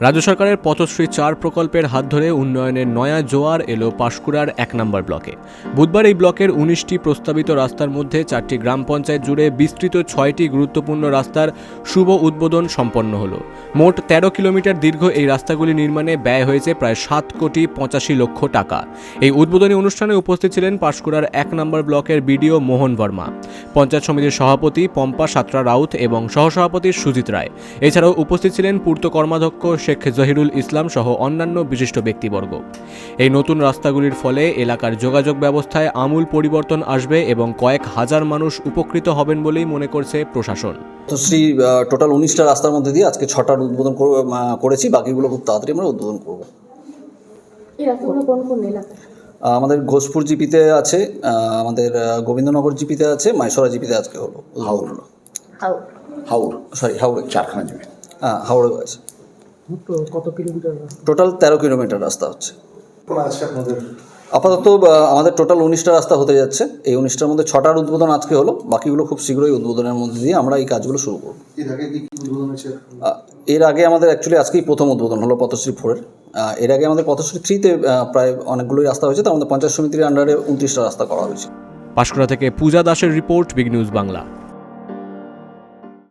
রাজ্য সরকারের পথশ্রী 4 প্রকল্পের হাত ধরে উন্নয়নের নয়া জোয়ার এলো পাঁশকুড়ার 1 নম্বর ব্লকে। বুধবার এই ব্লকের 19টি প্রস্তাবিত রাস্তার মধ্যে 4টি গ্রাম পঞ্চায়েত জুড়ে বিস্তৃত 6টি গুরুত্বপূর্ণ রাস্তার শুভ উদ্বোধন সম্পন্ন হলো। মোট 13 কিলোমিটার দীর্ঘ এই রাস্তাগুলি নির্মাণে ব্যয় হয়েছে প্রায় 7,85,00,000 টাকা। এই উদ্বোধনী অনুষ্ঠানে উপস্থিত ছিলেন পাঁশকুড়ার 1 নম্বর ব্লকের বিডিও মোহন বর্মা, পঞ্চায়েত সমিতির সভাপতি পম্পা সাত্রা রাউত এবং সহসভাপতি সুজিত রায়। এছাড়াও উপস্থিত ছিলেন পূর্ত কর্মাধ্যক্ষ শেখ জহিরুল ইসলাম সহ অন্যান্য বিশিষ্ট ব্যক্তিবর্গ। এই নতুন রাস্তাগুলির ফলে এলাকার যোগাযোগ ব্যবস্থায় আমূল পরিবর্তন আসবে এবং কয়েক হাজার মানুষ উপকৃত হবেন বলেই মনে করছে প্রশাসন। তো টোটাল 19টা রাস্তার মধ্যে দিয়ে আজকে 6টার উদ্বোধন করেছি, বাকিগুলো খুব তাড়াতাড়ি আমরা উদ্বোধন করব। এই রাস্তাগুলো কোন কোন এলাকা? আমাদের ঘোষপুর জিপিতে আছে, আমাদের গোবিন্দনগর জিপিতে আছে, মাইসরা জিপিতে আজকে হলো উদ্বোধন হলো। হাওড় চারখানা জমি। হ্যাঁ, হাওড়েও আছে। কত কিলোমিটার? টোটাল 13 কিলোমিটার রাস্তা হচ্ছে আপনাদের আপাতত। আমাদের টোটাল 19টা রাস্তা হতে যাচ্ছে। এই 19টার মধ্যে 6টার উদ্বোধন আজকে হলো, বাকিগুলো খুব শীঘ্রই উদ্বোধনের মধ্যে দিয়ে আমরা এই কাজগুলো শুরু করব। এর আগে আমাদের অ্যাকচুয়ালি আজকেই প্রথম উদ্বোধন হলো পথশ্রী 4-এর। এর আগে আমাদের পথশ্রী 3-তে প্রায় অনেকগুলোই রাস্তা হয়েছে, তার মধ্যে পঞ্চায়েত সমিতির আন্ডারে 29টা রাস্তা করা হয়েছে। পাঁশকুড়া থেকে পূজা দাসের রিপোর্ট, বিগ নিউজ বাংলা।